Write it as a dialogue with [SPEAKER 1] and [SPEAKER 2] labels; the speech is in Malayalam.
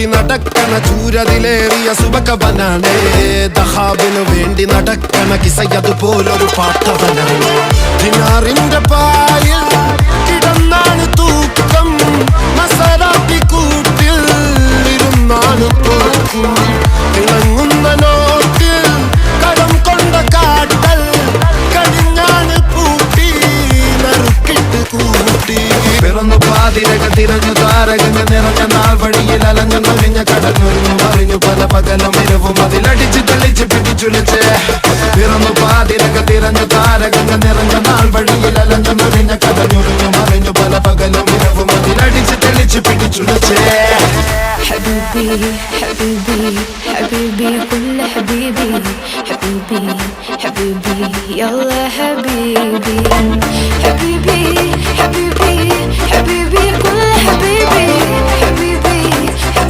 [SPEAKER 1] കൂടി നടക്കണ ചൂരതിലേറിയ സുബകവനാണ്. ദഹാബിനു വേണ്ടി നടക്കണ കിസയതുപോലൊരു പാട്ടവനാണ്. ദിനാറിന്റെ പായിൽ കിടന്നാണ് തൂക്കം, മസറാത്തി കൂട്ടിൽ ഇരുന്നാണ് പോക്കും. തിളങ്ങുന്ന നോട്ടിൽ കടം കൊണ്ട കാട്ടൽ കഴിഞ്ഞാണ് പൂട്ടി നറുക്കിട്ട് കൂട്ടി. പിറന്നു പാതിരക തിരഞ്ഞു താരകങ്ങൾ നിറഞ്ഞ നാൾ വഴിയിൽ അലഞ്ഞു നൊഴിഞ്ഞ കടഞ്ഞൊഴിഞ്ഞു മറിഞ്ഞു പല പകലും ഇരവും അതിലടിച്ച് തെളിച്ച് പിടിച്ചുലച്ച്. പിറന്നു പാതിരക തിരഞ്ഞു താരകങ്ങൾ നിറഞ്ഞ നാൾ വഴിയിൽ അലഞ്ഞു നൊഴിഞ്ഞ കടഞ്ഞൊഴിഞ്ഞു മറിഞ്ഞു പല പകലും ഇരവും അതിലടിച്ച് തെളിച്ച് പിടിച്ചുലച്ച്.
[SPEAKER 2] حبيبي حبيبي حبيبي كل حبيبي حبيبي حبيبي يلا حبيبي حبيبي